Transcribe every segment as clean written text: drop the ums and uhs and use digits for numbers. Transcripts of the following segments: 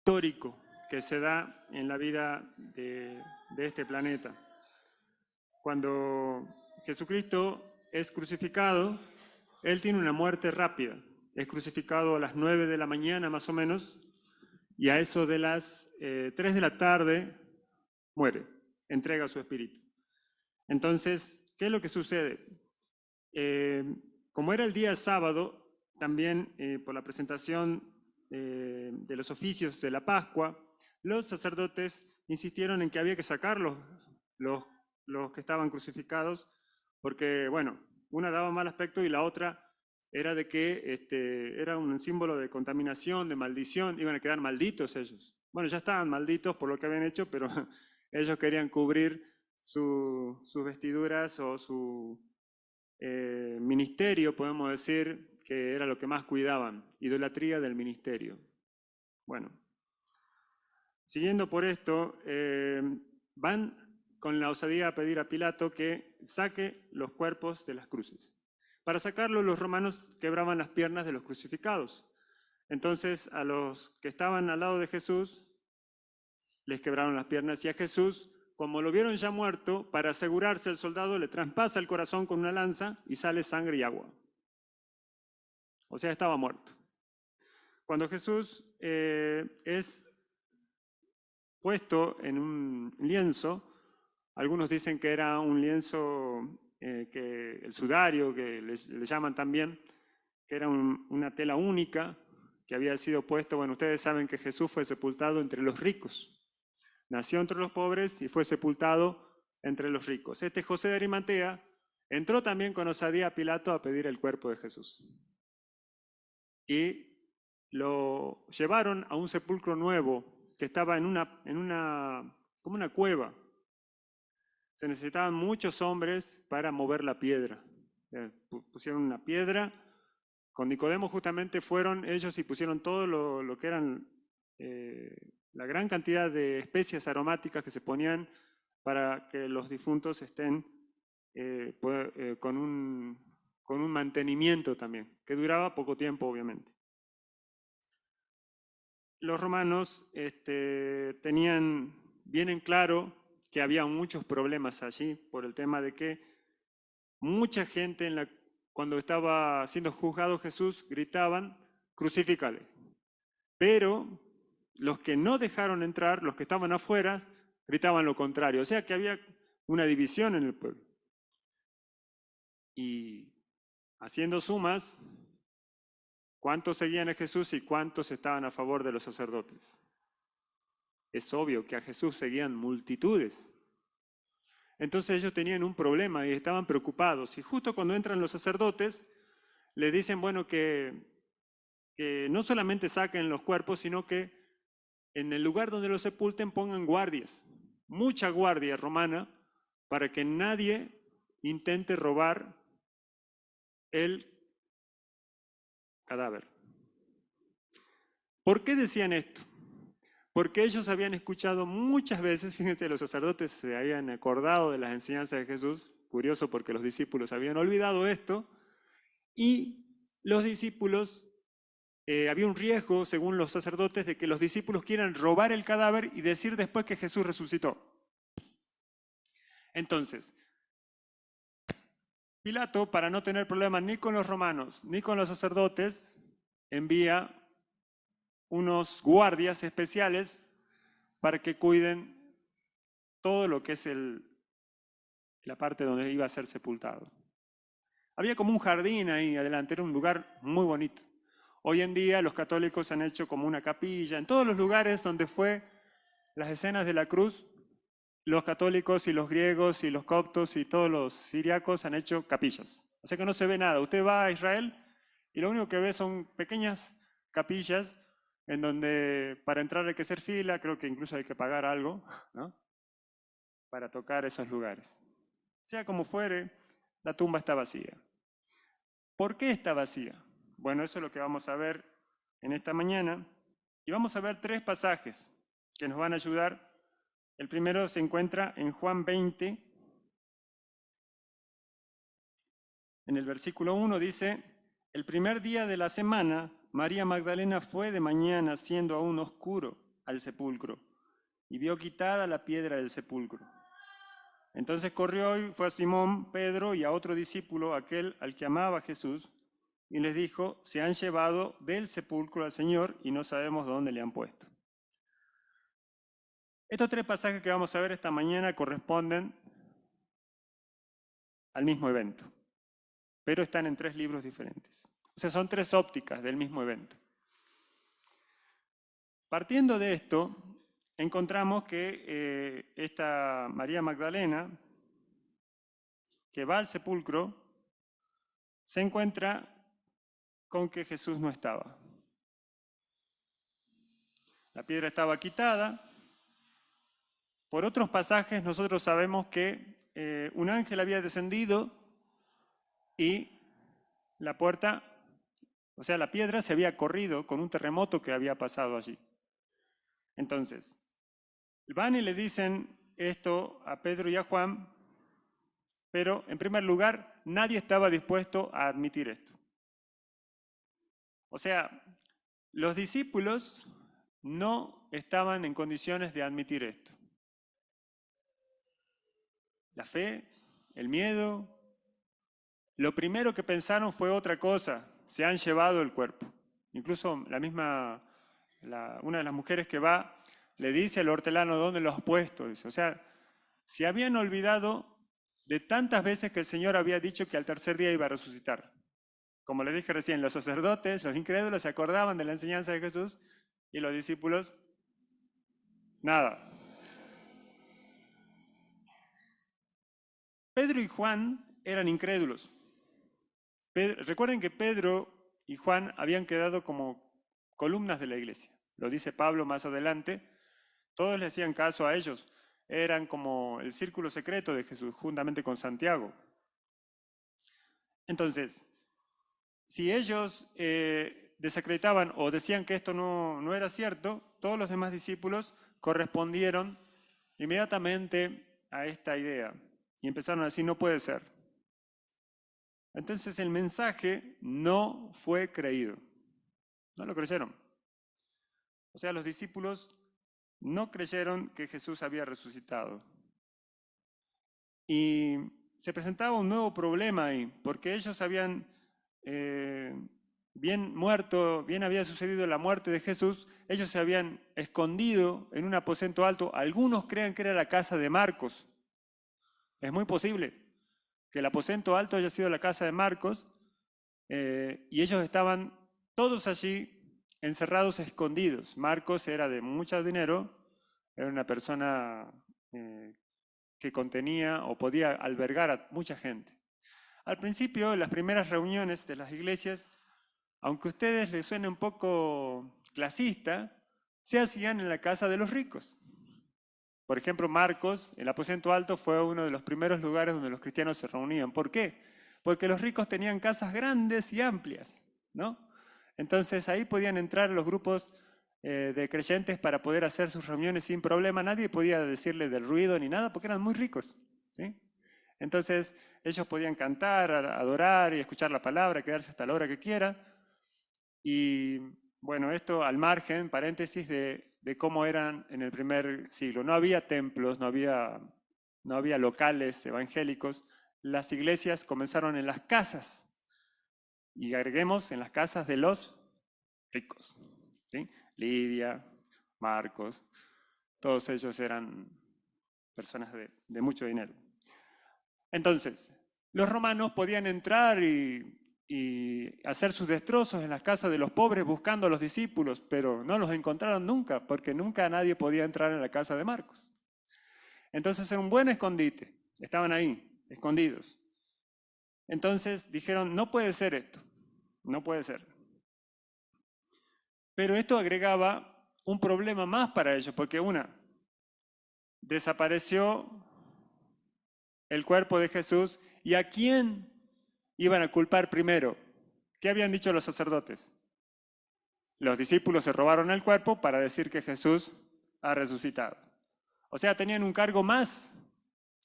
histórico que se da en la vida de este planeta. Cuando Jesucristo es crucificado, Él tiene una muerte rápida. Es crucificado a las 9 de la mañana más o menos, y a eso de las 3 de la tarde muere, entrega su espíritu. Entonces, ¿qué es lo que sucede? Como era el día sábado, también por la presentación de los oficios de la Pascua, los sacerdotes insistieron en que había que sacar los que estaban crucificados, porque, bueno, una daba mal aspecto y la otra era de que era un símbolo de contaminación, de maldición, iban a quedar malditos ellos. Bueno, ya estaban malditos por lo que habían hecho, pero ellos querían cubrir sus vestiduras o su ministerio, podemos decir, que era lo que más cuidaban, idolatría del ministerio. Bueno, siguiendo por esto, van con la osadía a pedir a Pilato que saque los cuerpos de las cruces. Para sacarlo, los romanos quebraban las piernas de los crucificados. Entonces, a los que estaban al lado de Jesús, les quebraron las piernas, y a Jesús, como lo vieron ya muerto, para asegurarse, el soldado le traspasa el corazón con una lanza y sale sangre y agua. O sea, estaba muerto. Cuando Jesús es puesto en un lienzo, algunos dicen que era un lienzo, que el sudario, que le llaman también, que era una tela única que había sido puesto. Bueno, ustedes saben que Jesús fue sepultado entre los ricos. Nació entre los pobres y fue sepultado entre los ricos. Este José de Arimatea entró también con osadía a Pilato a pedir el cuerpo de Jesús. Y lo llevaron a un sepulcro nuevo que estaba como una cueva. Se necesitaban muchos hombres para mover la piedra. Pusieron una piedra. Con Nicodemo justamente fueron ellos y pusieron todo lo que eran la gran cantidad de especias aromáticas que se ponían para que los difuntos estén con un mantenimiento también, que duraba poco tiempo, obviamente. Los romanos tenían bien en claro que había muchos problemas allí por el tema de que mucha gente cuando estaba siendo juzgado Jesús gritaban, crucifícale. Pero los que no dejaron entrar, los que estaban afuera, gritaban lo contrario. O sea que había una división en el pueblo. Y haciendo sumas, ¿cuántos seguían a Jesús y cuántos estaban a favor de los sacerdotes? Es obvio que a Jesús seguían multitudes. Entonces ellos tenían un problema y estaban preocupados. Y justo cuando entran los sacerdotes, les dicen, bueno, que no solamente saquen los cuerpos, sino que en el lugar donde los sepulten pongan guardias, mucha guardia romana, para que nadie intente robar el cadáver. ¿Por qué decían esto? Porque ellos habían escuchado muchas veces, fíjense, los sacerdotes se habían acordado de las enseñanzas de Jesús, curioso porque los discípulos habían olvidado esto, y los discípulos, había un riesgo, según los sacerdotes, de que los discípulos quieran robar el cadáver y decir después que Jesús resucitó. Entonces, Pilato, para no tener problemas ni con los romanos ni con los sacerdotes, envía unos guardias especiales para que cuiden todo lo que es la parte donde iba a ser sepultado. Había como un jardín ahí adelante, era un lugar muy bonito. Hoy en día los católicos han hecho como una capilla. En todos los lugares donde fue las escenas de la cruz, los católicos y los griegos y los coptos y todos los siriacos han hecho capillas. O sea que no se ve nada. Usted va a Israel y lo único que ve son pequeñas capillas en donde para entrar hay que hacer fila, creo que incluso hay que pagar algo, ¿no?, para tocar esos lugares. Sea como fuere, la tumba está vacía. ¿Por qué está vacía? Bueno, eso es lo que vamos a ver en esta mañana. Y vamos a ver 3 pasajes que nos van a ayudar. El primero se encuentra en Juan 20. En el versículo 1 dice, el primer día de la semana, María Magdalena fue de mañana, siendo aún oscuro, al sepulcro y vio quitada la piedra del sepulcro. Entonces corrió y fue a Simón, Pedro y a otro discípulo, aquel al que amaba a Jesús, y les dijo, se han llevado del sepulcro al Señor y no sabemos dónde le han puesto. Estos tres pasajes que vamos a ver esta mañana corresponden al mismo evento, pero están en tres libros diferentes. O sea, son tres ópticas del mismo evento. Partiendo de esto, encontramos que esta María Magdalena, que va al sepulcro, se encuentra con que Jesús no estaba. La piedra estaba quitada. Por otros pasajes nosotros sabemos que un ángel había descendido y la puerta, o sea, la piedra se había corrido con un terremoto que había pasado allí. Entonces, van y le dicen esto a Pedro y a Juan, pero en primer lugar nadie estaba dispuesto a admitir esto. O sea, los discípulos no estaban en condiciones de admitir esto. La fe, el miedo, lo primero que pensaron fue otra cosa, se han llevado el cuerpo. Incluso una de las mujeres que va le dice al hortelano, ¿dónde lo has puesto? Dice, o sea, se habían olvidado de tantas veces que el Señor había dicho que al tercer día iba a resucitar. Como les dije recién, los sacerdotes, los incrédulos se acordaban de la enseñanza de Jesús y los discípulos, nada. Pedro y Juan eran incrédulos. Recuerden que Pedro y Juan habían quedado como columnas de la iglesia. Lo dice Pablo más adelante. Todos le hacían caso a ellos. Eran como el círculo secreto de Jesús, juntamente con Santiago. Entonces, si ellos desacreditaban o decían que esto no era cierto, todos los demás discípulos correspondieron inmediatamente a esta idea y empezaron a decir, no puede ser. Entonces el mensaje no fue creído, no lo creyeron. O sea, los discípulos no creyeron que Jesús había resucitado. Y se presentaba un nuevo problema ahí, porque ellos habían bien muerto, bien había sucedido la muerte de Jesús, ellos se habían escondido en un aposento alto. Algunos creen que era la casa de Marcos. Es muy posible que el aposento alto haya sido la casa de Marcos y ellos estaban todos allí encerrados, escondidos. Marcos era de mucho dinero, era una persona que contenía o podía albergar a mucha gente. Al principio, las primeras reuniones de las iglesias, aunque a ustedes les suene un poco clasista, se hacían en la casa de los ricos. Por ejemplo, Marcos, el aposento alto, fue uno de los primeros lugares donde los cristianos se reunían. ¿Por qué? Porque los ricos tenían casas grandes y amplias, ¿no? Entonces ahí podían entrar los grupos de creyentes para poder hacer sus reuniones sin problema. Nadie podía decirle del ruido ni nada porque eran muy ricos, ¿sí? Entonces ellos podían cantar, adorar y escuchar la palabra, quedarse hasta la hora que quieran. Y bueno, esto al margen, paréntesis, de cómo eran en el primer siglo. No había templos, no había locales evangélicos. Las iglesias comenzaron en las casas. Y agreguemos en las casas de los ricos, ¿sí? Lidia, Marcos, todos ellos eran personas de mucho dinero. Entonces, los romanos podían entrar y hacer sus destrozos en las casas de los pobres buscando a los discípulos, pero no los encontraron nunca, porque nunca nadie podía entrar en la casa de Marcos. Entonces era un buen escondite, estaban ahí, escondidos. Entonces dijeron, no puede ser esto, no puede ser. Pero esto agregaba un problema más para ellos, porque desapareció el cuerpo de Jesús, ¿y a quién iban a culpar primero? ¿Qué habían dicho los sacerdotes? Los discípulos se robaron el cuerpo para decir que Jesús ha resucitado. O sea, tenían un cargo más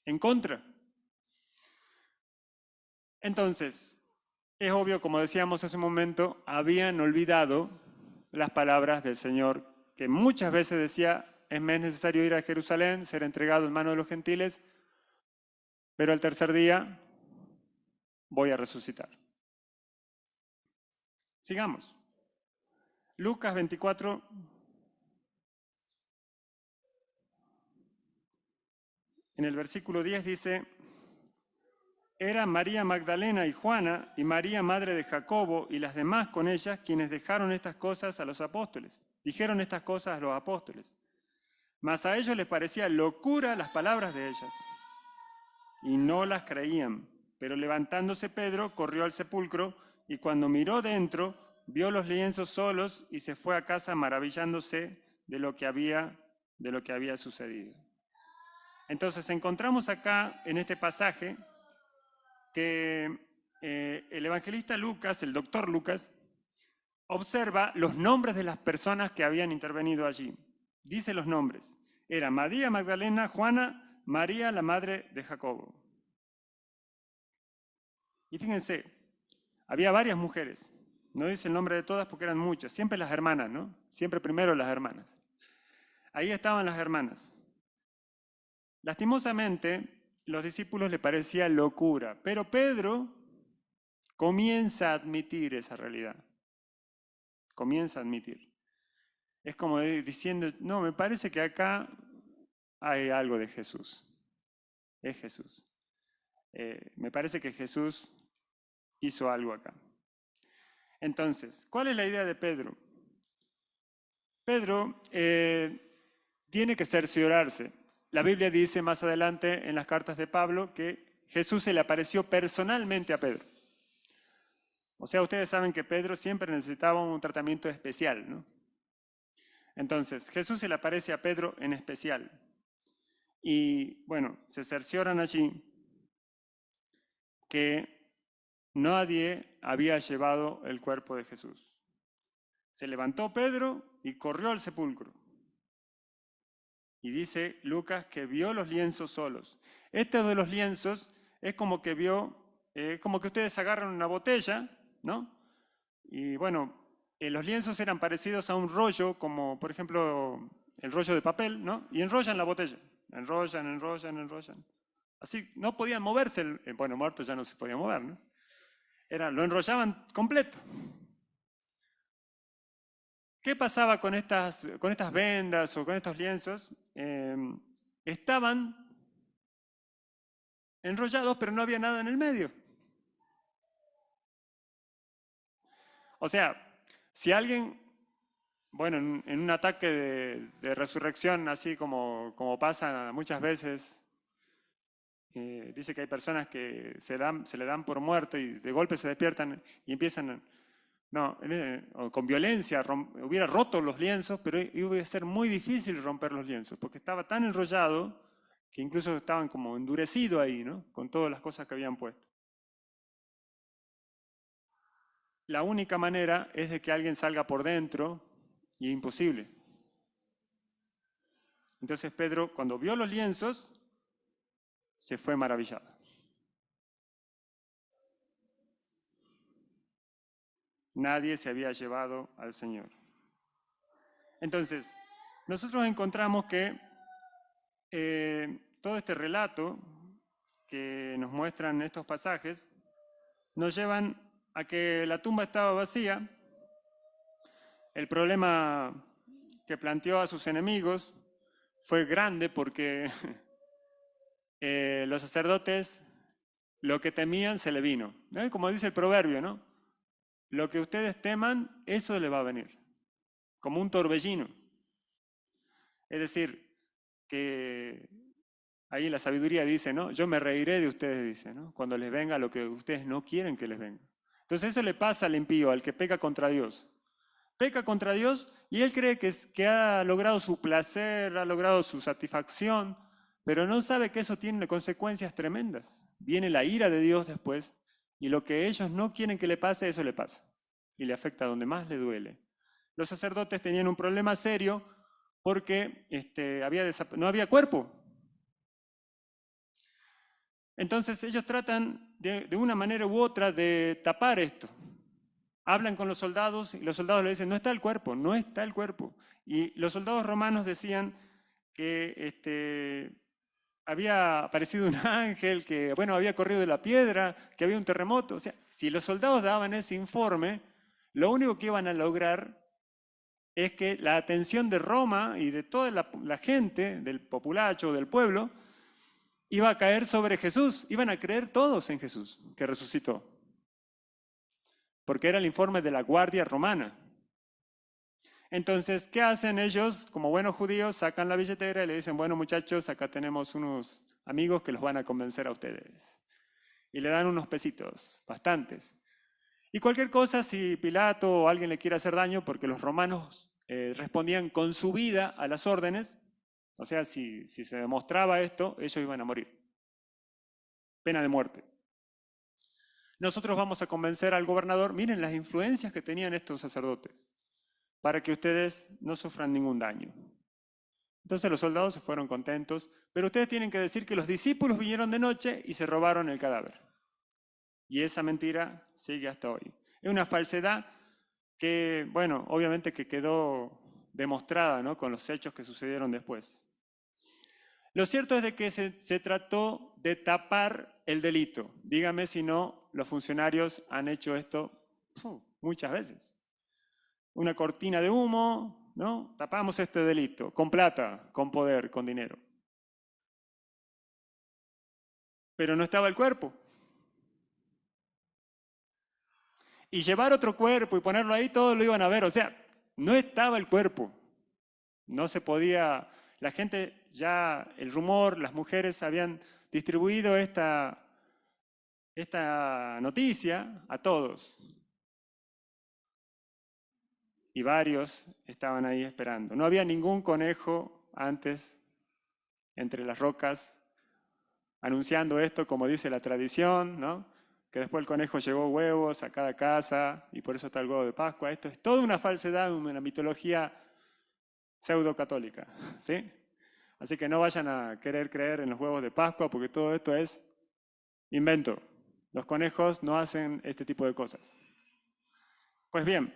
en contra. Entonces, es obvio, como decíamos hace un momento, habían olvidado las palabras del Señor que muchas veces decía, es necesario ir a Jerusalén, ser entregado en manos de los gentiles, pero al tercer día voy a resucitar. Sigamos. Lucas 24. En el versículo 10 dice, era María Magdalena y Juana y María, madre de Jacobo, y las demás con ellas, quienes dejaron estas cosas a los apóstoles. Dijeron estas cosas a los apóstoles. Mas a ellos les parecía locura las palabras de ellas, y no las creían. Pero levantándose Pedro, corrió al sepulcro, y cuando miró dentro, vio los lienzos solos, y se fue a casa maravillándose de lo que había sucedido. Entonces encontramos acá, en este pasaje, que el evangelista Lucas, el doctor Lucas, observa los nombres de las personas que habían intervenido allí. Dice los nombres. Era María Magdalena, Juana, María, la madre de Jacobo. Y fíjense, había varias mujeres. No dice el nombre de todas porque eran muchas. Siempre las hermanas, ¿no? Siempre primero las hermanas. Ahí estaban las hermanas. Lastimosamente, los discípulos le parecía locura, pero Pedro comienza a admitir esa realidad. Comienza a admitir. Es como diciendo, no, me parece que acá hay algo de Jesús. Es Jesús. Me parece que Jesús hizo algo acá. Entonces, ¿cuál es la idea de Pedro? Pedro tiene que cerciorarse. La Biblia dice más adelante en las cartas de Pablo que Jesús se le apareció personalmente a Pedro. O sea, ustedes saben que Pedro siempre necesitaba un tratamiento especial, ¿no? Entonces, Jesús se le aparece a Pedro en especial. Y bueno, se cercioran allí que nadie había llevado el cuerpo de Jesús. Se levantó Pedro y corrió al sepulcro. Y dice Lucas que vio los lienzos solos. Este de los lienzos es como que como que ustedes agarran una botella, ¿no? Y bueno, los lienzos eran parecidos a un rollo, como por ejemplo el rollo de papel, ¿no? Y enrollan la botella. Enrollan. Así no podían moverse. Bueno, muerto ya no se podía mover, ¿no? Lo enrollaban completo. ¿Qué pasaba con estas vendas o con estos lienzos? Estaban enrollados, pero no había nada en el medio. O sea, si alguien, bueno, en un ataque de resurrección, así como pasa muchas veces, dice que hay personas que se le dan por muerto y de golpe se despiertan y empiezan, con violencia, hubiera roto los lienzos, pero iba a ser muy difícil romper los lienzos, porque estaba tan enrollado que incluso estaban como endurecidos ahí, ¿no? Con todas las cosas que habían puesto. La única manera es de que alguien salga por dentro y es imposible. Entonces Pedro, cuando vio los lienzos, se fue maravillado. Nadie se había llevado al Señor. Entonces, nosotros encontramos que todo este relato que nos muestran estos pasajes nos llevan a que la tumba estaba vacía. El problema que planteó a sus enemigos fue grande porque los sacerdotes lo que temían se le vino, ¿no? Como dice el proverbio, ¿no? Lo que ustedes teman, eso le va a venir, como un torbellino. Es decir, que ahí la sabiduría dice, ¿no? Yo me reiré de ustedes, dice, ¿no? Cuando les venga lo que ustedes no quieren que les venga. Entonces eso le pasa al impío, al que peca contra Dios. Peca contra Dios y él cree que ha logrado su placer, ha logrado su satisfacción, pero no sabe que eso tiene consecuencias tremendas. Viene la ira de Dios después y lo que ellos no quieren que le pase, eso le pasa. Y le afecta a donde más le duele. Los sacerdotes tenían un problema serio porque no había cuerpo. Entonces ellos tratan de una manera u otra de tapar esto. hablan con los soldados y los soldados le dicen, no está el cuerpo, no está el cuerpo. Y los soldados romanos decían que había aparecido un ángel, que bueno, había corrido de la piedra, que había un terremoto. O sea, si los soldados daban ese informe, lo único que iban a lograr es que la atención de Roma y de toda la gente, del populacho, del pueblo, iba a caer sobre Jesús. Iban a creer todos en Jesús, que resucitó. Porque era el informe de la guardia romana. Entonces, ¿qué hacen ellos? Como buenos judíos, sacan la billetera y le dicen, bueno muchachos, acá tenemos unos amigos que los van a convencer a ustedes. Y le dan unos pesitos, bastantes. Y cualquier cosa, si Pilato o alguien le quiere hacer daño, porque los romanos respondían con su vida a las órdenes, o sea, si se demostraba esto, ellos iban a morir. Pena de muerte. Nosotros vamos a convencer al gobernador, miren las influencias que tenían estos sacerdotes, para que ustedes no sufran ningún daño. Entonces los soldados se fueron contentos, pero ustedes tienen que decir que los discípulos vinieron de noche y se robaron el cadáver. Y esa mentira sigue hasta hoy. Es una falsedad que, bueno, obviamente que quedó demostrada, ¿no?, con los hechos que sucedieron después. Lo cierto es de que se trató de tapar el delito. Dígame si no, los funcionarios han hecho esto muchas veces. Una cortina de humo, ¿no? Tapamos este delito, con plata, con poder, con dinero. Pero no estaba el cuerpo. Y llevar otro cuerpo y ponerlo ahí, todos lo iban a ver. O sea, no estaba el cuerpo. No se podía, la gente ya, el rumor, las mujeres habían distribuido esta noticia a todos. Y varios estaban ahí esperando. No había ningún conejo antes entre las rocas anunciando esto, como dice la tradición, ¿no?, que después el conejo llevó huevos a cada casa y por eso está el huevo de Pascua. Esto es toda una falsedad, una mitología pseudo-católica, ¿sí? Así que no vayan a querer creer en los huevos de Pascua porque todo esto es invento. Los conejos no hacen este tipo de cosas. Pues bien,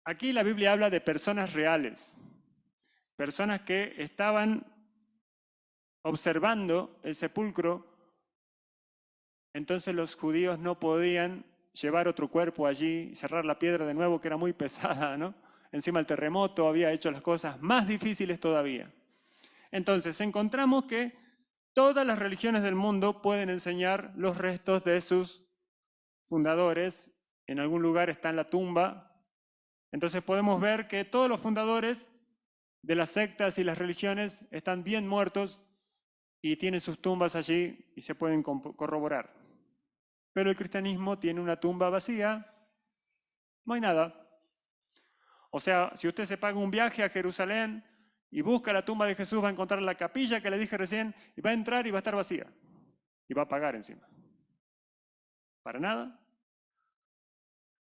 aquí la Biblia habla de personas reales, personas que estaban observando el sepulcro. Entonces los judíos no podían llevar otro cuerpo allí y cerrar la piedra de nuevo, que era muy pesada, ¿no? Encima el terremoto había hecho las cosas más difíciles todavía. Entonces encontramos que todas las religiones del mundo pueden enseñar los restos de sus fundadores. En algún lugar está en la tumba. Entonces podemos ver que todos los fundadores de las sectas y las religiones están bien muertos y tienen sus tumbas allí y se pueden corroborar. Pero el cristianismo tiene una tumba vacía, no hay nada. O sea, si usted se paga un viaje a Jerusalén y busca la tumba de Jesús, va a encontrar la capilla que le dije recién y va a entrar y va a estar vacía. Y va a pagar encima. ¿Para nada?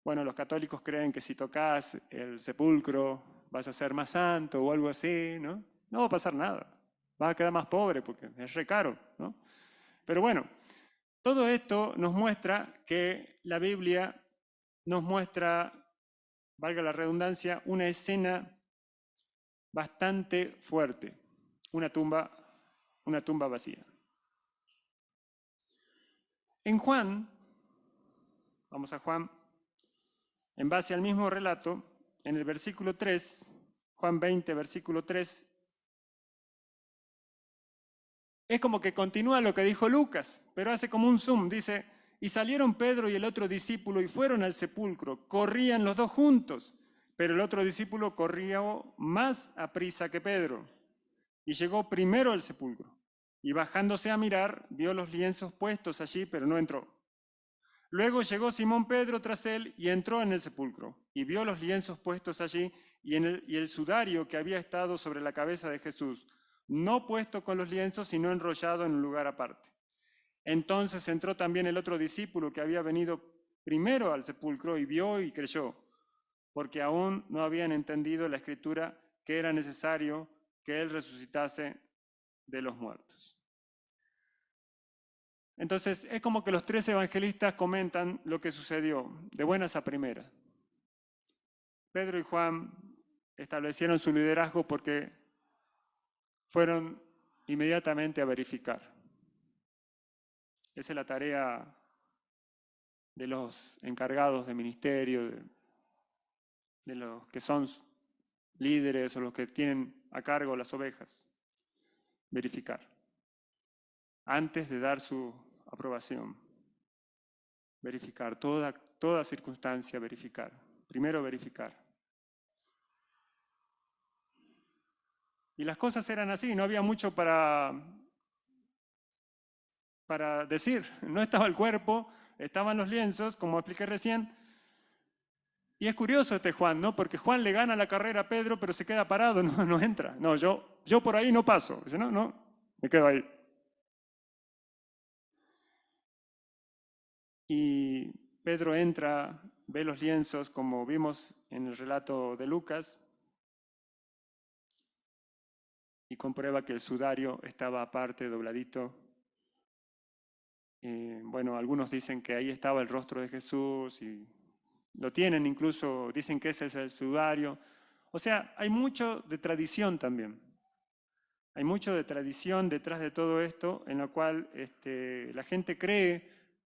Bueno, los católicos creen que si tocas el sepulcro vas a ser más santo o algo así, ¿no? No va a pasar nada. Vas a quedar más pobre porque es re caro, ¿no? Pero bueno, todo esto nos muestra que la Biblia nos muestra, valga la redundancia, una escena bastante fuerte, una tumba vacía. En Juan, vamos a Juan, en base al mismo relato, en el versículo 3, Juan 20, versículo 3, es como que continúa lo que dijo Lucas, pero hace como un zoom, dice, y salieron Pedro y el otro discípulo y fueron al sepulcro, corrían los dos juntos, pero el otro discípulo corría más aprisa que Pedro y llegó primero al sepulcro. Y bajándose a mirar, vio los lienzos puestos allí, pero no entró. Luego llegó Simón Pedro tras él y entró en el sepulcro y vio los lienzos puestos allí y el sudario que había estado sobre la cabeza de Jesús, no puesto con los lienzos, sino enrollado en un lugar aparte. Entonces entró también el otro discípulo que había venido primero al sepulcro y vio y creyó, porque aún no habían entendido la escritura que era necesario que él resucitase de los muertos. Entonces, es como que los 3 evangelistas comentan lo que sucedió, de buenas a primeras. Pedro y Juan establecieron su liderazgo porque fueron inmediatamente a verificar. Esa es la tarea de los encargados de ministerio, de los que son líderes o los que tienen a cargo las ovejas. Verificar. Antes de dar su aprobación. Verificar. Toda circunstancia, verificar. Primero verificar. Y las cosas eran así, no había mucho para decir. No estaba el cuerpo, estaban los lienzos, como expliqué recién. Y es curioso este Juan, ¿no? Porque Juan le gana la carrera a Pedro, pero se queda parado, no entra. No, yo por ahí no paso. Dice, no, me quedo ahí. Y Pedro entra, ve los lienzos, como vimos en el relato de Lucas, y comprueba que el sudario estaba aparte, dobladito. Bueno, algunos dicen que ahí estaba el rostro de Jesús y lo tienen incluso, dicen que ese es el sudario. O sea, hay mucho de tradición también. Hay mucho de tradición detrás de todo esto, en la cual la gente cree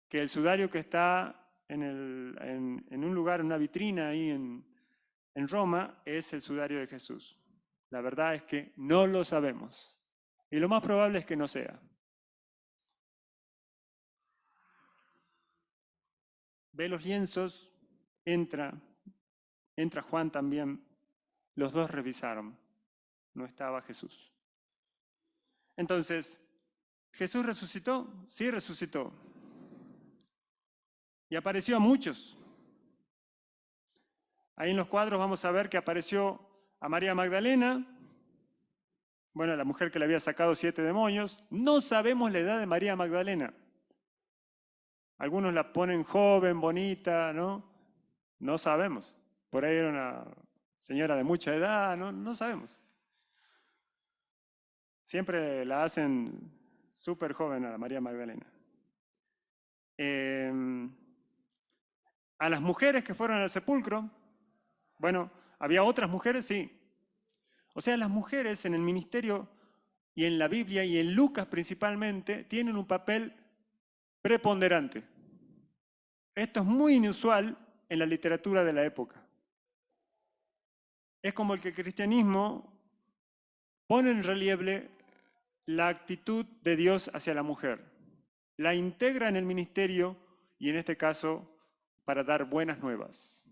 que el sudario que está en un lugar, en una vitrina ahí en Roma, es el sudario de Jesús. La verdad es que no lo sabemos. Y lo más probable es que no sea. Ve los lienzos, entra Juan también. Los dos revisaron. No estaba Jesús. Entonces, ¿Jesús resucitó? Sí, resucitó. Y apareció a muchos. Ahí en los cuadros vamos a ver que apareció a María Magdalena, bueno, la mujer que le había sacado 7 demonios. No sabemos la edad de María Magdalena. Algunos la ponen joven, bonita, ¿no? No sabemos. Por ahí era una señora de mucha edad, no sabemos. Siempre la hacen súper joven a María Magdalena. A las mujeres que fueron al sepulcro, bueno, ¿había otras mujeres? Sí. O sea, las mujeres en el ministerio y en la Biblia y en Lucas principalmente tienen un papel preponderante. Esto es muy inusual en la literatura de la época. Es como el que el cristianismo pone en relieve la actitud de Dios hacia la mujer. La integra en el ministerio y en este caso para dar buenas nuevas.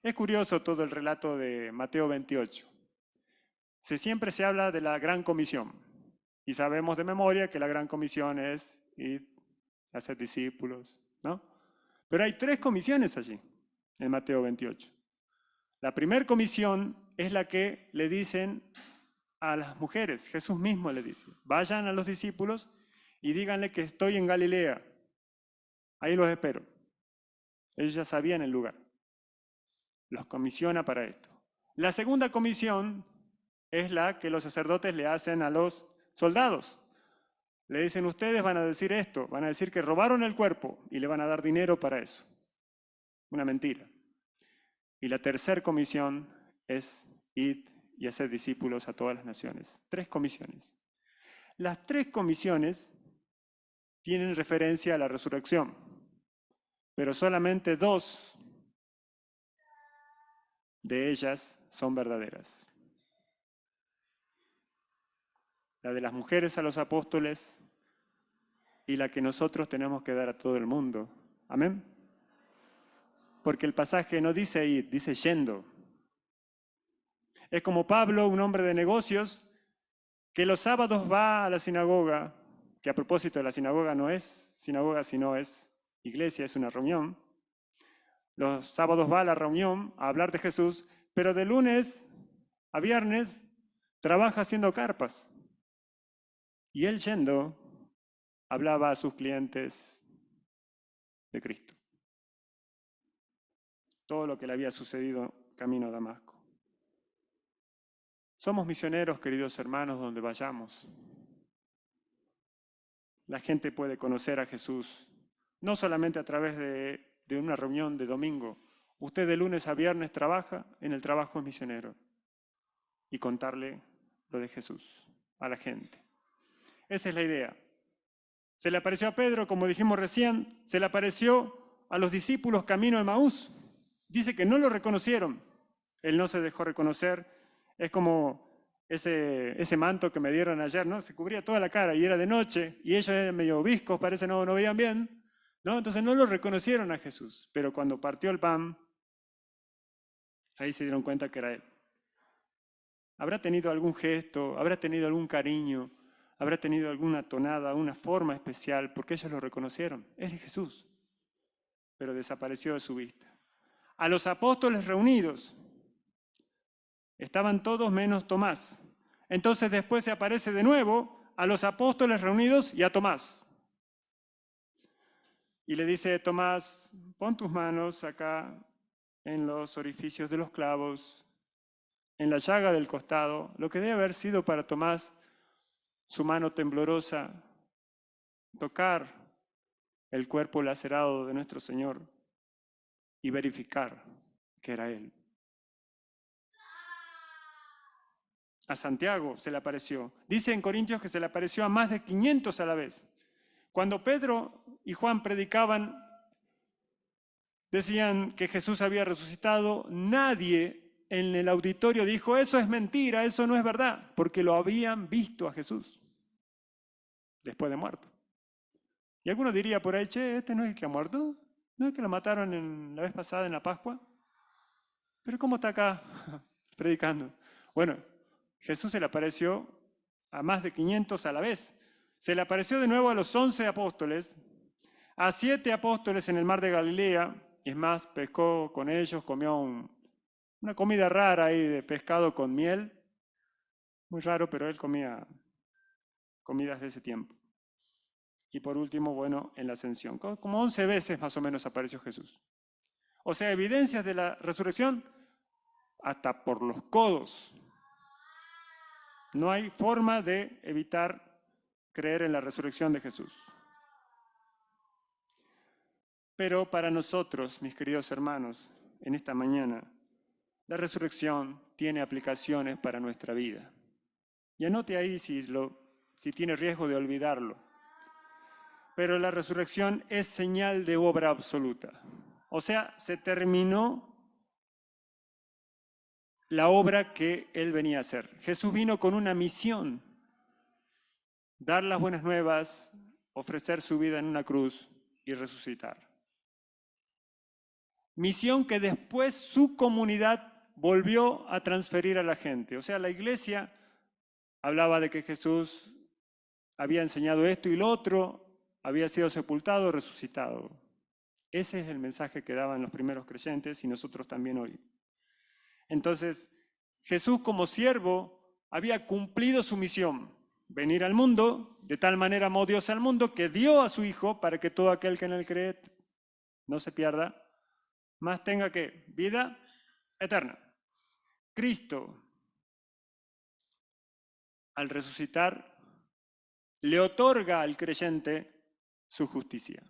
Es curioso todo el relato de Mateo 28. Siempre se habla de la gran comisión y sabemos de memoria que la gran comisión es ir a hacer discípulos, ¿no? Pero hay 3 comisiones allí en Mateo 28. La primera comisión es la que le dicen a las mujeres, Jesús mismo le dice, vayan a los discípulos y díganle que estoy en Galilea, ahí los espero. Ellos ya sabían el lugar. Los comisiona para esto. La segunda comisión es la que los sacerdotes le hacen a los soldados. Le dicen, ustedes van a decir esto, van a decir que robaron el cuerpo y le van a dar dinero para eso. Una mentira. Y la tercera comisión es ir y hacer discípulos a todas las naciones. 3 comisiones. Las 3 comisiones tienen referencia a la resurrección, pero solamente 2 de ellas son verdaderas. La de las mujeres a los apóstoles y la que nosotros tenemos que dar a todo el mundo. ¿Amén? Porque el pasaje no dice ir, dice yendo. Es como Pablo, un hombre de negocios, que los sábados va a la sinagoga, que a propósito la sinagoga no es sinagoga, sino es iglesia, es una reunión. Los sábados va a la reunión a hablar de Jesús, pero de lunes a viernes trabaja haciendo carpas. Y él yendo, hablaba a sus clientes de Cristo. Todo lo que le había sucedido camino a Damasco. Somos misioneros, queridos hermanos, donde vayamos. la gente puede conocer a Jesús, no solamente a través de una reunión de domingo. Usted de lunes a viernes trabaja, en el trabajo es misionero, y contarle lo de Jesús a la gente. Esa es la idea. Se le apareció a Pedro, como dijimos recién, se le apareció a los discípulos camino de Emaús. Dice que no lo reconocieron. Él no se dejó reconocer. Es como ese manto que me dieron ayer, ¿no? Se cubría toda la cara y era de noche y ellos eran medio viscos, parece no veían bien, ¿no? Entonces no lo reconocieron a Jesús. Pero cuando partió el pan, ahí se dieron cuenta que era Él. Habrá tenido algún gesto, habrá tenido algún cariño, habrá tenido alguna tonada, una forma especial, porque ellos lo reconocieron. Es Jesús. Pero desapareció de su vista. A los apóstoles reunidos, estaban todos menos Tomás. Entonces después se aparece de nuevo a los apóstoles reunidos y a Tomás. Y le dice, Tomás, pon tus manos acá en los orificios de los clavos, en la llaga del costado, lo que debe haber sido para Tomás su mano temblorosa, tocar el cuerpo lacerado de nuestro Señor y verificar que era Él. A Santiago se le apareció. Dice en Corintios que se le apareció a más de 500 a la vez. Cuando Pedro y Juan predicaban, decían que Jesús había resucitado, nadie en el auditorio dijo, eso es mentira, eso no es verdad, porque lo habían visto a Jesús después de muerto. Y alguno diría por ahí, che, ¿este no es el que ha muerto? ¿No es que lo mataron la vez pasada en la Pascua? ¿Pero cómo está acá predicando? Bueno, Jesús se le apareció a más de 500 a la vez. Se le apareció de nuevo a los 11 apóstoles, a 7 apóstoles en el mar de Galilea. Es más, pescó con ellos, comió una comida rara ahí de pescado con miel. Muy raro, pero él comía comidas de ese tiempo. Y por último, bueno, en la ascensión. Como 11 veces más o menos apareció Jesús. O sea, evidencias de la resurrección hasta por los codos. No hay forma de evitar creer en la resurrección de Jesús. Pero para nosotros, mis queridos hermanos, en esta mañana, la resurrección tiene aplicaciones para nuestra vida. Y anote ahí si tiene riesgo de olvidarlo. Pero la resurrección es señal de obra absoluta. O sea, se terminó la obra que Él venía a hacer. Jesús vino con una misión, dar las buenas nuevas, ofrecer su vida en una cruz y resucitar. Misión que después su comunidad volvió a transferir a la gente. O sea, la iglesia hablaba de que Jesús había enseñado esto y lo otro, había sido sepultado, resucitado. Ese es el mensaje que daban los primeros creyentes y nosotros también hoy. Entonces, Jesús como siervo había cumplido su misión, venir al mundo, de tal manera amó Dios al mundo que dio a su Hijo para que todo aquel que en él cree no se pierda, más tenga que vida eterna. Cristo, al resucitar, le otorga al creyente su justicia.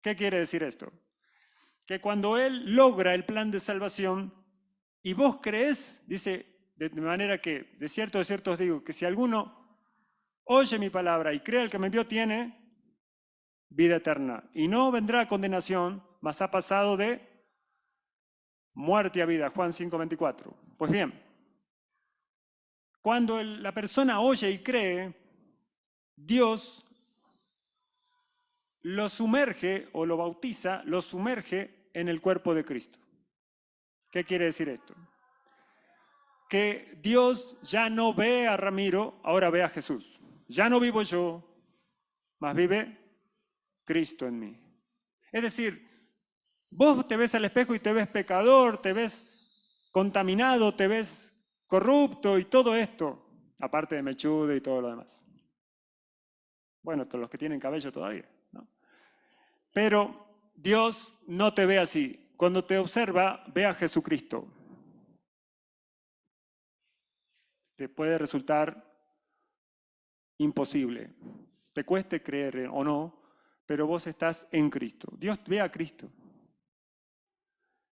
¿Qué quiere decir esto? Que cuando Él logra el plan de salvación y vos creés, dice, de manera que de cierto os digo, que si alguno oye mi palabra y cree al que me envió, tiene vida eterna. Y no vendrá a condenación, mas ha pasado de muerte a vida. Juan 5:24. Pues bien, cuando la persona oye y cree, Dios lo sumerge o lo bautiza, lo sumerge en el cuerpo de Cristo. ¿Qué quiere decir esto? Que Dios ya no ve a Ramiro, ahora ve a Jesús. Ya no vivo yo, mas vive Cristo en mí. Es decir, vos te ves al espejo y te ves pecador, te ves contaminado, te ves corrupto y todo esto, aparte de mechudo y todo lo demás. Bueno, todos los que tienen cabello todavía, ¿no? Pero Dios no te ve así. Cuando te observa, ve a Jesucristo. Te puede resultar imposible. te cueste creer o no, pero vos estás en Cristo. Dios ve a Cristo.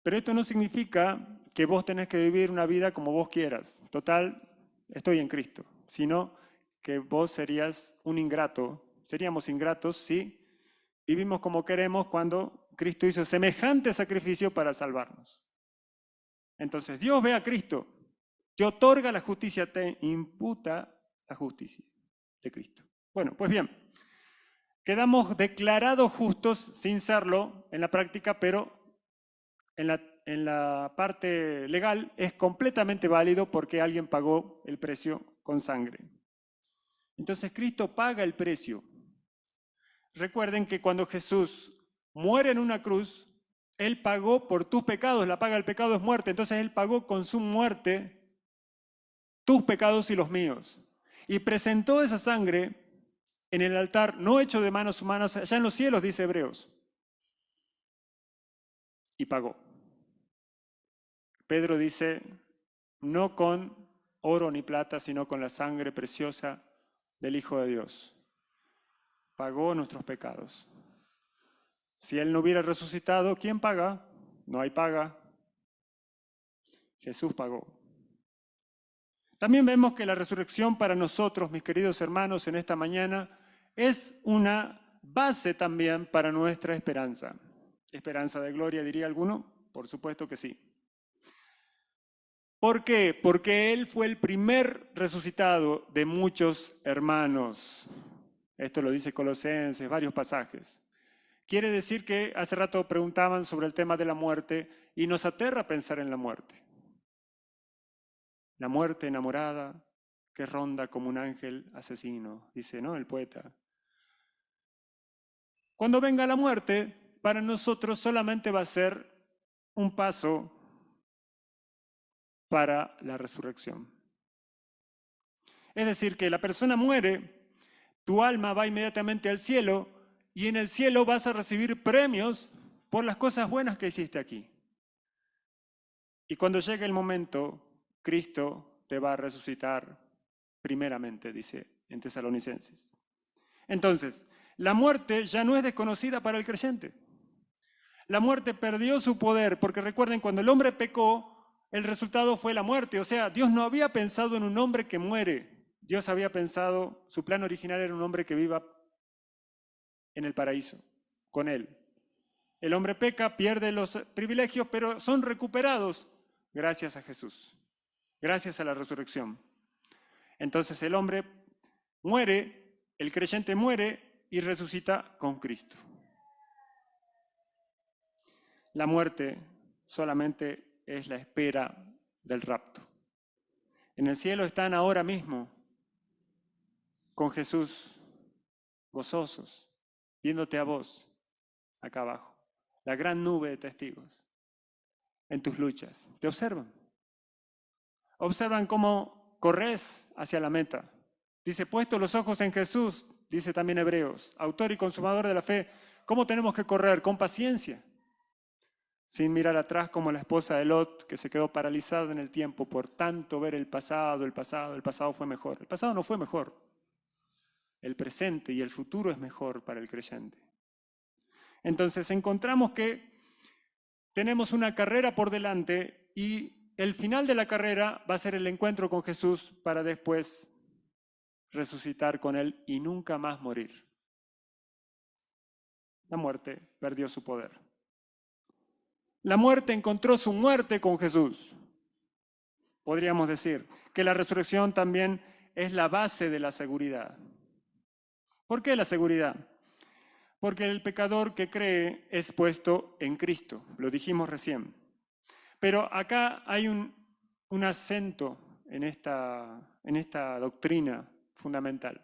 Pero esto no significa que vos tenés que vivir una vida como vos quieras. Total, estoy en Cristo. Sino que vos serías un ingrato. Seríamos ingratos si vivimos como queremos cuando Cristo hizo semejante sacrificio para salvarnos. Entonces Dios ve a Cristo, te otorga la justicia, te imputa la justicia de Cristo. Bueno, pues bien, quedamos declarados justos sin serlo en la práctica, pero en la parte legal es completamente válido porque alguien pagó el precio con sangre. Entonces Cristo paga el precio. Recuerden que cuando Jesús muere en una cruz, Él pagó por tus pecados, la paga del pecado es muerte, entonces Él pagó con su muerte tus pecados y los míos. Y presentó esa sangre en el altar, no hecho de manos humanas, allá en los cielos, dice Hebreos. Y pagó. Pedro dice, no con oro ni plata, sino con la sangre preciosa del Hijo de Dios. Pagó nuestros pecados. Si Él no hubiera resucitado, ¿quién paga? No hay paga. Jesús pagó. También vemos que la resurrección para nosotros, mis queridos hermanos, en esta mañana, es una base también para nuestra esperanza. ¿Esperanza de gloria, diría alguno? Por supuesto que sí. ¿Por qué? Porque Él fue el primer resucitado de muchos hermanos. Esto lo dice Colosenses, varios pasajes. Quiere decir que hace rato preguntaban sobre el tema de la muerte y nos aterra pensar en la muerte. La muerte enamorada que ronda como un ángel asesino, dice, ¿no? El poeta. Cuando venga la muerte, para nosotros solamente va a ser un paso para la resurrección. Es decir, que la persona muere, tu alma va inmediatamente al cielo y en el cielo vas a recibir premios por las cosas buenas que hiciste aquí. Y cuando llegue el momento, Cristo te va a resucitar primeramente, dice en Tesalonicenses. Entonces, la muerte ya no es desconocida para el creyente. La muerte perdió su poder, porque recuerden, cuando el hombre pecó, el resultado fue la muerte. O sea, Dios no había pensado en un hombre que muere. Dios había pensado, su plan original era un hombre que viva en el paraíso, con Él. El hombre peca, pierde los privilegios, pero son recuperados gracias a Jesús, gracias a la resurrección. Entonces el hombre muere, el creyente muere y resucita con Cristo. La muerte solamente es la espera del rapto. En el cielo están ahora mismo con Jesús, gozosos, viéndote a vos acá abajo, la gran nube de testigos en tus luchas. Te observan. Observan cómo corres hacia la meta. Dice, puesto los ojos en Jesús, dice también Hebreos, autor y consumador de la fe, ¿cómo tenemos que correr? Con paciencia, sin mirar atrás como la esposa de Lot, que se quedó paralizada en el tiempo por tanto ver el pasado fue mejor. El pasado no fue mejor. El presente y el futuro es mejor para el creyente. Entonces encontramos que tenemos una carrera por delante y el final de la carrera va a ser el encuentro con Jesús para después resucitar con Él y nunca más morir. La muerte perdió su poder. La muerte encontró su muerte con Jesús. Podríamos decir que la resurrección también es la base de la seguridad. ¿Por qué la seguridad? Porque el pecador que cree es puesto en Cristo, lo dijimos recién. Pero acá hay un acento en esta doctrina fundamental.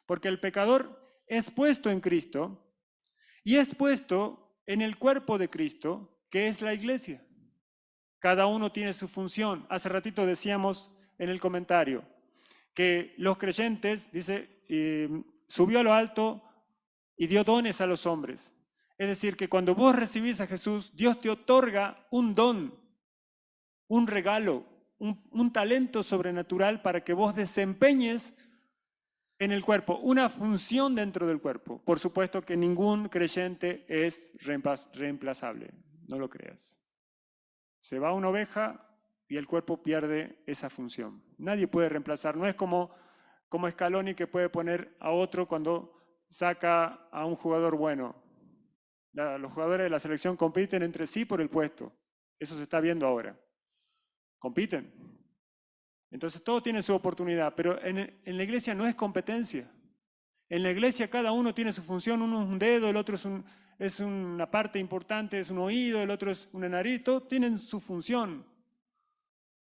Porque el pecador es puesto en Cristo y es puesto en el cuerpo de Cristo, que es la iglesia. Cada uno tiene su función. Hace ratito decíamos en el comentario que los creyentes, dice, subió a lo alto y dio dones a los hombres. Es decir, que cuando vos recibís a Jesús, Dios te otorga un don, un regalo, un talento sobrenatural para que vos desempeñes en el cuerpo, una función dentro del cuerpo. Por supuesto que ningún creyente es reemplazable, no lo creas. Se va una oveja y el cuerpo pierde esa función. Nadie puede reemplazar, no es como Scaloni que puede poner a otro cuando saca a un jugador bueno. Los jugadores de la selección compiten entre sí por el puesto. Eso se está viendo ahora. Compiten. Entonces todos tienen su oportunidad, pero en la iglesia no es competencia. En la iglesia cada uno tiene su función, uno es un dedo, el otro es una parte importante, es un oído, el otro es una nariz, todos tienen su función.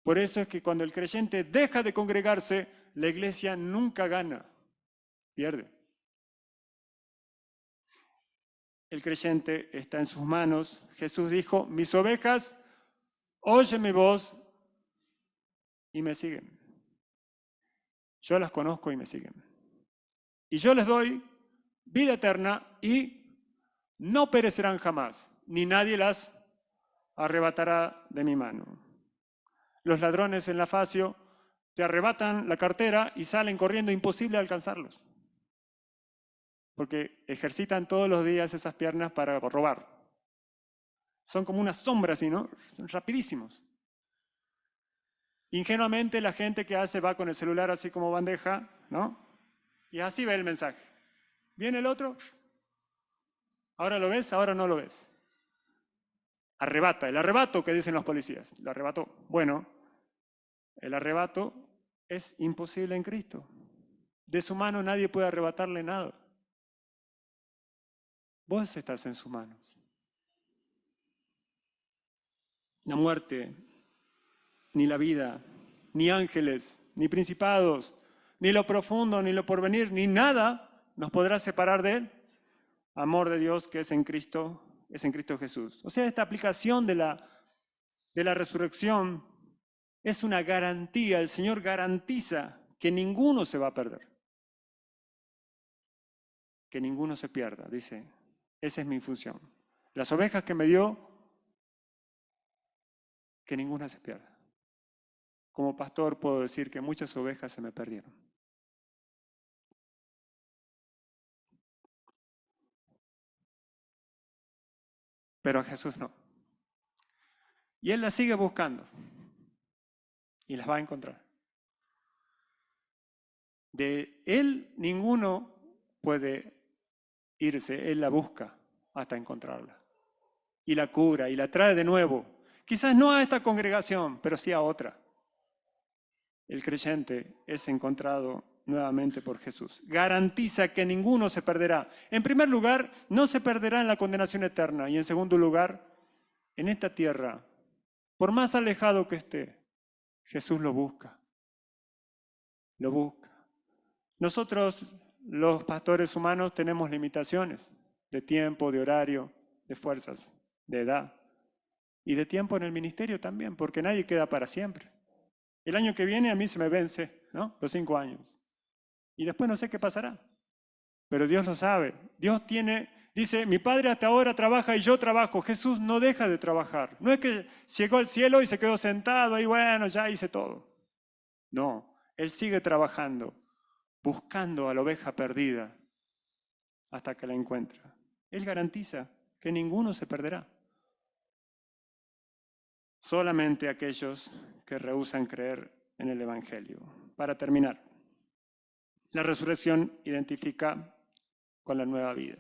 Por eso es que cuando el creyente deja de congregarse, la iglesia nunca gana, pierde. El creyente está en sus manos. Jesús dijo, mis ovejas oyen mi voz y me siguen. Yo las conozco y me siguen. Y yo les doy vida eterna y no perecerán jamás, ni nadie las arrebatará de mi mano. Los ladrones en la facio te arrebatan la cartera y salen corriendo, imposible alcanzarlos. Porque ejercitan todos los días esas piernas para robar. Son como una sombra así, ¿no? Son rapidísimos. Ingenuamente la gente que hace va con el celular así como bandeja, ¿no? Y así ve el mensaje. Viene el otro, ahora lo ves, ahora no lo ves. Arrebata, el arrebato que dicen los policías, lo arrebató. Bueno, el arrebato es imposible en Cristo. De su mano nadie puede arrebatarle nada. Vos estás en sus manos. La muerte, ni la vida, ni ángeles, ni principados, ni lo profundo, ni lo porvenir, ni nada nos podrá separar del amor de Dios que es en Cristo Jesús. O sea, esta aplicación de la resurrección es una garantía. El Señor garantiza que ninguno se va a perder. Que ninguno se pierda, dice. Esa es mi función. Las ovejas que me dio, que ninguna se pierda. Como pastor puedo decir que muchas ovejas se me perdieron. Pero a Jesús no. Y Él las sigue buscando. Y las va a encontrar. De Él ninguno puede irse. Él la busca hasta encontrarla. Y la cura y la trae de nuevo. Quizás no a esta congregación, pero sí a otra. El creyente es encontrado nuevamente por Jesús. Garantiza que ninguno se perderá. En primer lugar, no se perderá en la condenación eterna. Y en segundo lugar, en esta tierra, por más alejado que esté, Jesús lo busca. Lo busca. Nosotros, los pastores humanos, tenemos limitaciones de tiempo, de horario, de fuerzas, de edad. Y de tiempo en el ministerio también, porque nadie queda para siempre. El año que viene a mí se me vence, ¿no? Los 5 años. Y después no sé qué pasará. Pero Dios lo sabe. Dios dice, mi Padre hasta ahora trabaja y yo trabajo. Jesús no deja de trabajar. No es que llegó al cielo y se quedó sentado y bueno, ya hice todo. No, Él sigue trabajando, buscando a la oveja perdida hasta que la encuentra. Él garantiza que ninguno se perderá. Solamente aquellos que rehúsan creer en el Evangelio. Para terminar, la resurrección identifica con la nueva vida.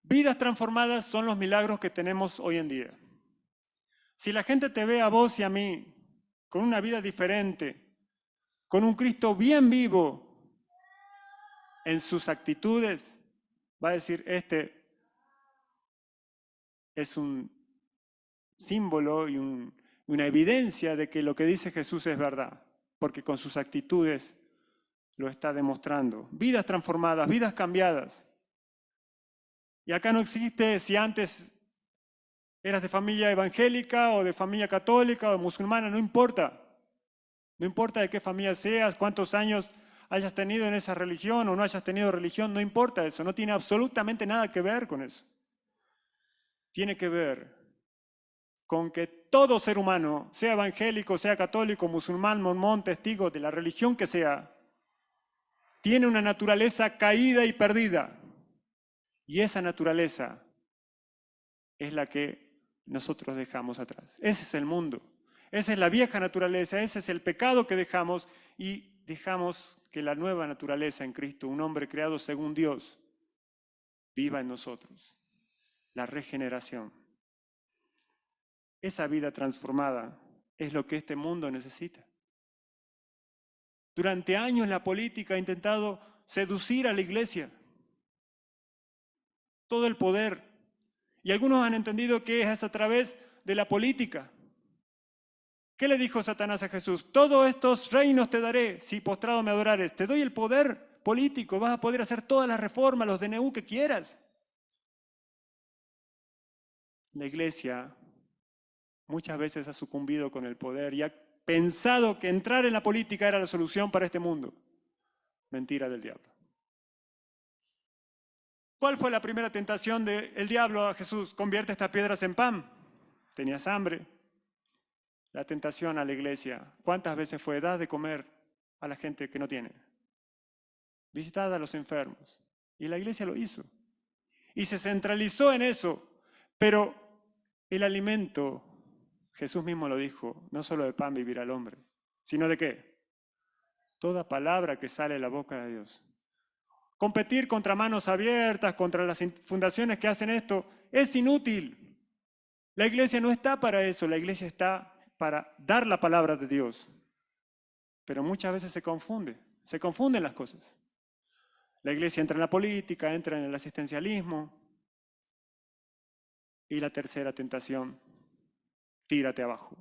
Vidas transformadas son los milagros que tenemos hoy en día. Si la gente te ve a vos y a mí con una vida diferente, con un Cristo bien vivo en sus actitudes, va a decir, este es un símbolo y una evidencia de que lo que dice Jesús es verdad, porque con sus actitudes lo está demostrando. Vidas transformadas, vidas cambiadas. Y acá no existe si antes eras de familia evangélica o de familia católica o musulmana, no importa. No importa de qué familia seas, cuántos años hayas tenido en esa religión o no hayas tenido religión, no importa eso, no tiene absolutamente nada que ver con eso. Tiene que ver con que todo ser humano, sea evangélico, sea católico, musulmán, mormón, testigo de la religión que sea, tiene una naturaleza caída y perdida. Y esa naturaleza es la que nosotros dejamos atrás. Ese es el mundo. Esa es la vieja naturaleza, ese es el pecado que dejamos y dejamos que la nueva naturaleza en Cristo, un hombre creado según Dios, viva en nosotros. La regeneración. Esa vida transformada es lo que este mundo necesita. Durante años la política ha intentado seducir a la iglesia. Todo el poder. Y algunos han entendido que es a través de la política. ¿Qué le dijo Satanás a Jesús? Todos estos reinos te daré si postrado me adorares. Te doy el poder político, vas a poder hacer todas las reformas, los DNU que quieras. La iglesia muchas veces ha sucumbido con el poder y ha pensado que entrar en la política era la solución para este mundo. Mentira del diablo. ¿Cuál fue la primera tentación del diablo a Jesús? Convierte estas piedras en pan. Tenías hambre. La tentación a la iglesia. ¿Cuántas veces fue? Dad de comer a la gente que no tiene. Visitad a los enfermos. Y la iglesia lo hizo. Y se centralizó en eso. Pero el alimento, Jesús mismo lo dijo, no solo de pan vivirá el hombre, sino de qué? Toda palabra que sale de la boca de Dios. Competir contra manos abiertas, contra las fundaciones que hacen esto, es inútil. La iglesia no está para eso, la iglesia está para dar la palabra de Dios. Pero muchas veces se confunden las cosas. La iglesia entra en la política, entra en el asistencialismo. Y la tercera tentación, tírate abajo.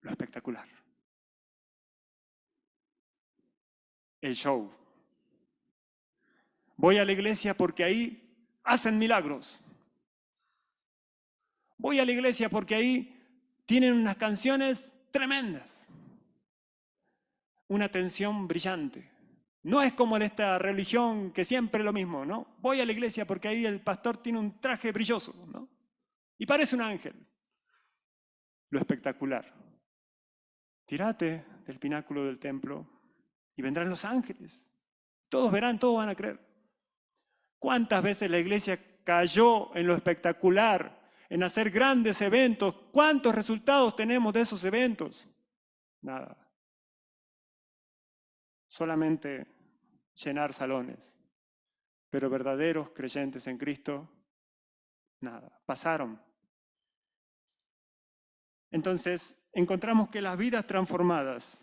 Lo espectacular. El show. Voy a la iglesia porque ahí hacen milagros. Voy a la iglesia porque ahí tienen unas canciones tremendas. Una atención brillante. No es como en esta religión que siempre es lo mismo, ¿no? Voy a la iglesia porque ahí el pastor tiene un traje brilloso, ¿no? Y parece un ángel. Lo espectacular. Tírate del pináculo del templo y vendrán los ángeles. Todos verán, todos van a creer. ¿Cuántas veces la iglesia cayó en lo espectacular, en hacer grandes eventos? ¿Cuántos resultados tenemos de esos eventos? Nada. Solamente llenar salones. Pero verdaderos creyentes en Cristo, nada. Pasaron. Entonces, encontramos que las vidas transformadas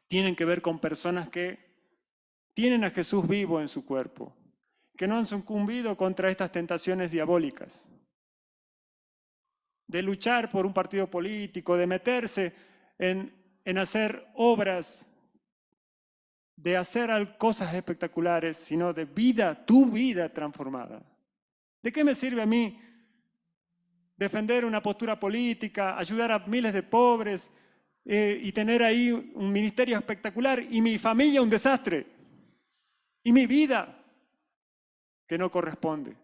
tienen que ver con personas que tienen a Jesús vivo en su cuerpo, que no han sucumbido contra estas tentaciones diabólicas, de luchar por un partido político, de meterse en hacer obras, de hacer cosas espectaculares, sino de vida, tu vida transformada. ¿De qué me sirve a mí defender una postura política, ayudar a miles de pobres y tener ahí un ministerio espectacular y mi familia un desastre? Y mi vida que no corresponde.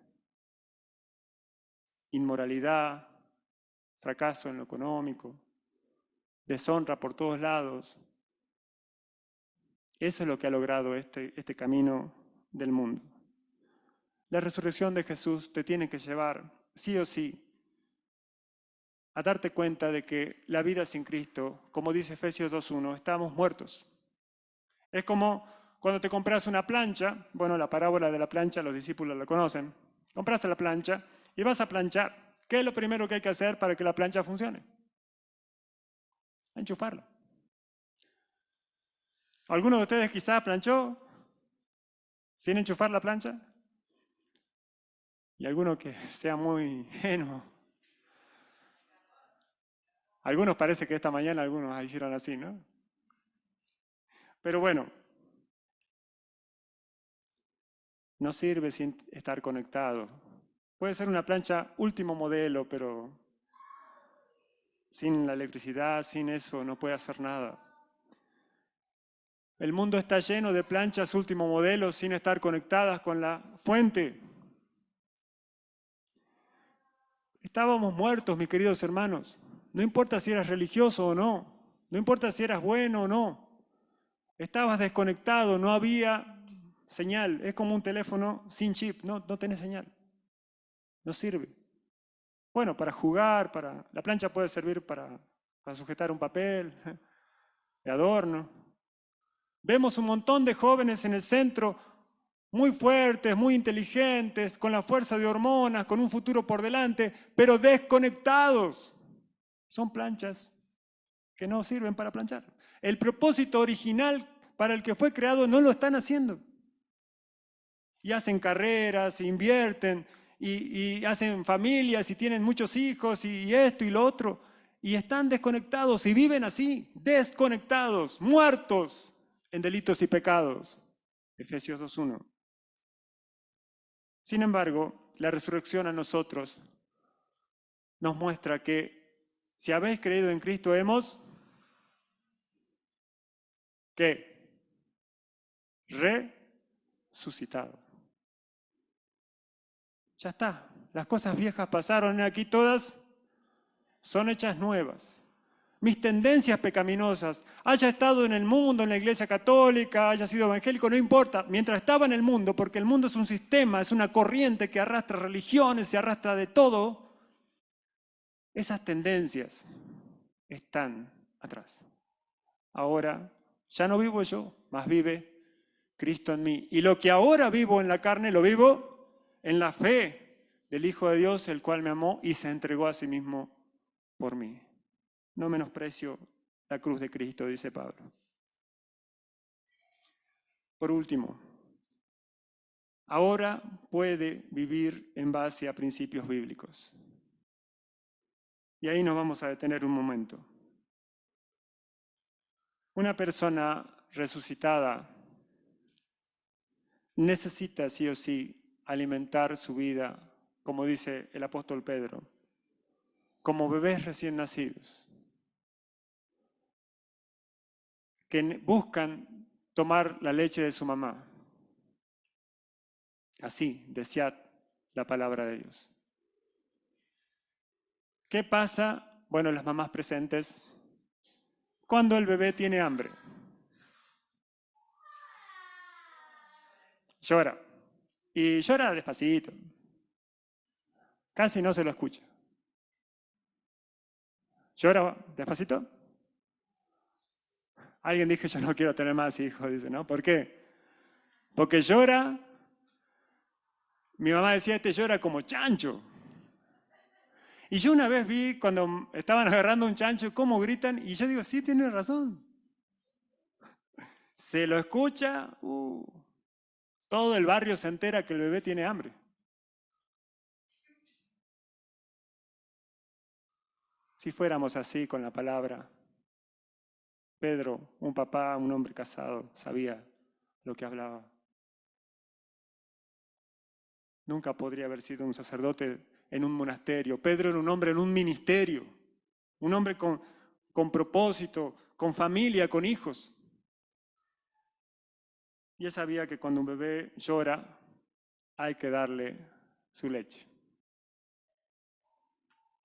Inmoralidad, fracaso en lo económico, deshonra por todos lados. Eso es lo que ha logrado este camino del mundo. La resurrección de Jesús te tiene que llevar, sí o sí, a darte cuenta de que la vida sin Cristo, como dice Efesios 2:1, estamos muertos. Es como cuando te compras una plancha, bueno, la parábola de la plancha los discípulos la conocen, compras la plancha y vas a planchar. ¿Qué es lo primero que hay que hacer para que la plancha funcione? Enchufarla. ¿Alguno de ustedes quizás planchó sin enchufar la plancha? Y alguno que sea muy ingenuo. Algunos parece que esta mañana algunos hicieron así, ¿no? Pero bueno, no sirve sin estar conectado. Puede ser una plancha último modelo, pero sin la electricidad, sin eso, no puede hacer nada. El mundo está lleno de planchas último modelo sin estar conectadas con la fuente. Estábamos muertos, mis queridos hermanos. No importa si eras religioso o no. No importa si eras bueno o no. Estabas desconectado, no había señal. Es como un teléfono sin chip, no tenés señal. No sirve. Bueno, para jugar, la plancha puede servir para sujetar un papel, de adorno. Vemos un montón de jóvenes en el centro, muy fuertes, muy inteligentes, con la fuerza de hormonas, con un futuro por delante, pero desconectados. Son planchas que no sirven para planchar. El propósito original para el que fue creado no lo están haciendo. Y hacen carreras, invierten, y hacen familias, y tienen muchos hijos, y esto y lo otro. Y están desconectados, y viven así, desconectados, muertos en delitos y pecados. Efesios 2:1. Sin embargo, la resurrección a nosotros nos muestra que si habéis creído en Cristo hemos, ¿qué? Resucitado. Ya está, las cosas viejas pasaron, aquí todas son hechas nuevas. Mis tendencias pecaminosas, haya estado en el mundo, en la iglesia católica, haya sido evangélico, no importa, mientras estaba en el mundo, porque el mundo es un sistema, es una corriente que arrastra religiones, se arrastra de todo, esas tendencias están atrás. Ahora ya no vivo yo, mas vive Cristo en mí. Y lo que ahora vivo en la carne, lo vivo en la fe del Hijo de Dios, el cual me amó y se entregó a sí mismo por mí. No menosprecio la cruz de Cristo, dice Pablo. Por último, ahora puede vivir en base a principios bíblicos. Y ahí nos vamos a detener un momento. Una persona resucitada necesita sí o sí alimentar su vida, como dice el apóstol Pedro, como bebés recién nacidos, que buscan tomar la leche de su mamá. Así, desead la palabra de Dios. ¿Qué pasa? Bueno, las mamás presentes, cuando el bebé tiene hambre. Llora. Y llora despacito. Casi no se lo escucha. ¿Llora despacito? Alguien dijo, yo no quiero tener más hijos, dice, ¿no? ¿Por qué? Porque llora. Mi mamá decía, este llora como chancho. Y yo una vez vi cuando estaban agarrando un chancho cómo gritan y yo digo, sí, tiene razón. Se lo escucha, todo el barrio se entera que el bebé tiene hambre. Si fuéramos así con la palabra, Pedro, un papá, un hombre casado, sabía lo que hablaba. Nunca podría haber sido un sacerdote en un monasterio. Pedro era un hombre en un ministerio, un hombre con propósito, con familia, con hijos. Y él sabía que cuando un bebé llora, hay que darle su leche.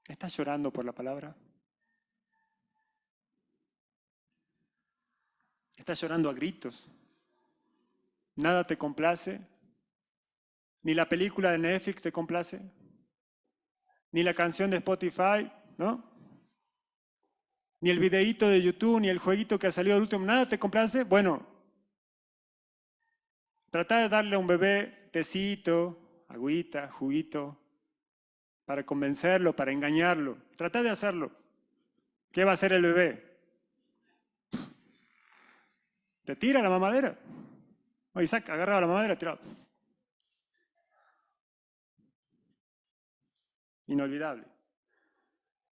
¿Estás llorando por la palabra? ¿Estás llorando a gritos? ¿Nada te complace? ¿Ni la película de Netflix te complace? ¿Ni la canción de Spotify? ¿No? ¿Ni el videíto de YouTube, ni el jueguito que ha salido al último? ¿Nada te complace? Bueno, trata de darle a un bebé tecito, agüita, juguito, para convencerlo, para engañarlo. Trata de hacerlo. ¿Qué va a hacer el bebé? Te tira la mamadera. Isaac agarraba la mamadera, tiraba. Inolvidable.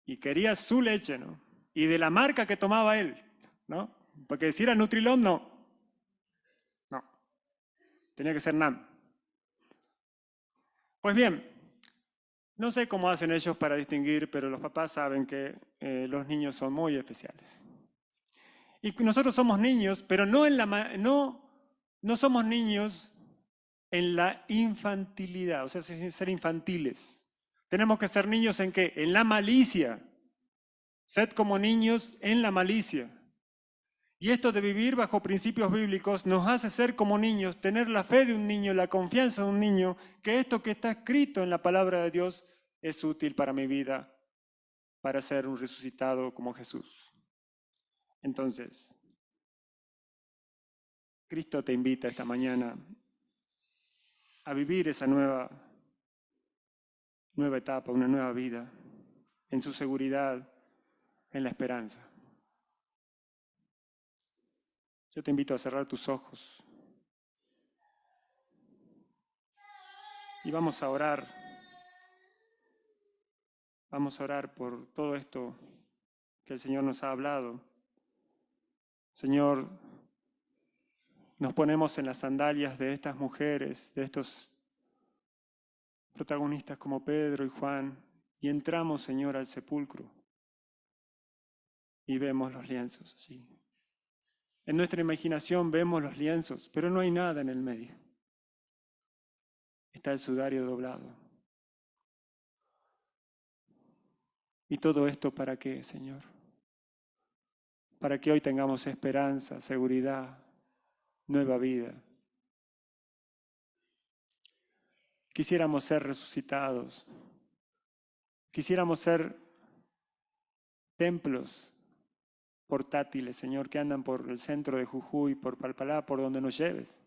Y quería su leche, ¿no? Y de la marca que tomaba él, ¿no? Porque si era Nutrilon, no. No. Tenía que ser NAM. Pues bien, no sé cómo hacen ellos para distinguir, pero los papás saben que los niños son muy especiales. Y nosotros somos niños, pero no somos niños en la infantilidad, o sea, ser infantiles. Tenemos que ser niños ¿en qué? En la malicia. Sed como niños en la malicia. Y esto de vivir bajo principios bíblicos nos hace ser como niños, tener la fe de un niño, la confianza de un niño, que esto que está escrito en la palabra de Dios es útil para mi vida, para ser un resucitado como Jesús. Entonces, Cristo te invita esta mañana a vivir esa nueva etapa, una nueva vida, en su seguridad, en la esperanza. Yo te invito a cerrar tus ojos y vamos a orar. Vamos a orar por todo esto que el Señor nos ha hablado. Señor, nos ponemos en las sandalias de estas mujeres, de estos protagonistas como Pedro y Juan, y entramos, Señor, al sepulcro y vemos los lienzos allí. En nuestra imaginación vemos los lienzos, pero no hay nada en el medio. Está el sudario doblado. ¿Y todo esto para qué, Señor? Para que hoy tengamos esperanza, seguridad, nueva vida. Quisiéramos ser resucitados. Quisiéramos ser templos portátiles, Señor, que andan por el centro de Jujuy, por Palpalá, por donde nos lleves.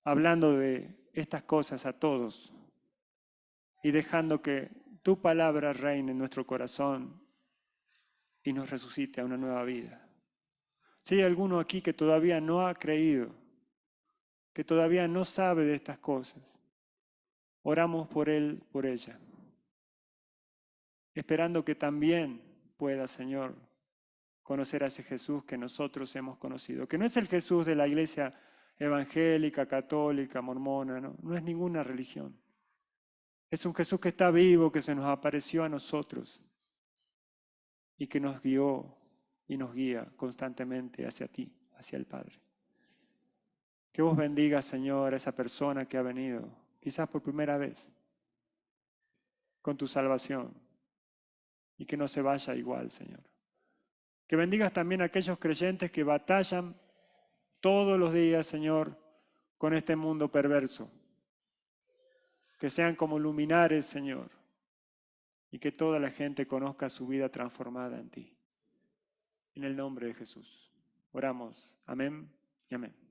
Hablando de estas cosas a todos y dejando que tu palabra reine en nuestro corazón y nos resucite a una nueva vida. Si hay alguno aquí que todavía no ha creído, que todavía no sabe de estas cosas, oramos por él, por ella, esperando que también pueda, Señor, conocer a ese Jesús que nosotros hemos conocido, que no es el Jesús de la iglesia evangélica, católica, mormona, no es ninguna religión. Es un Jesús que está vivo, que se nos apareció a nosotros y que nos guió y nos guía constantemente hacia ti, hacia el Padre. Que vos bendigas, Señor, a esa persona que ha venido, quizás por primera vez, con tu salvación, y que no se vaya igual, Señor. Que bendigas también a aquellos creyentes que batallan todos los días, Señor, con este mundo perverso. Que sean como luminares, Señor, y que toda la gente conozca su vida transformada en ti. En el nombre de Jesús. Oramos. Amén y amén.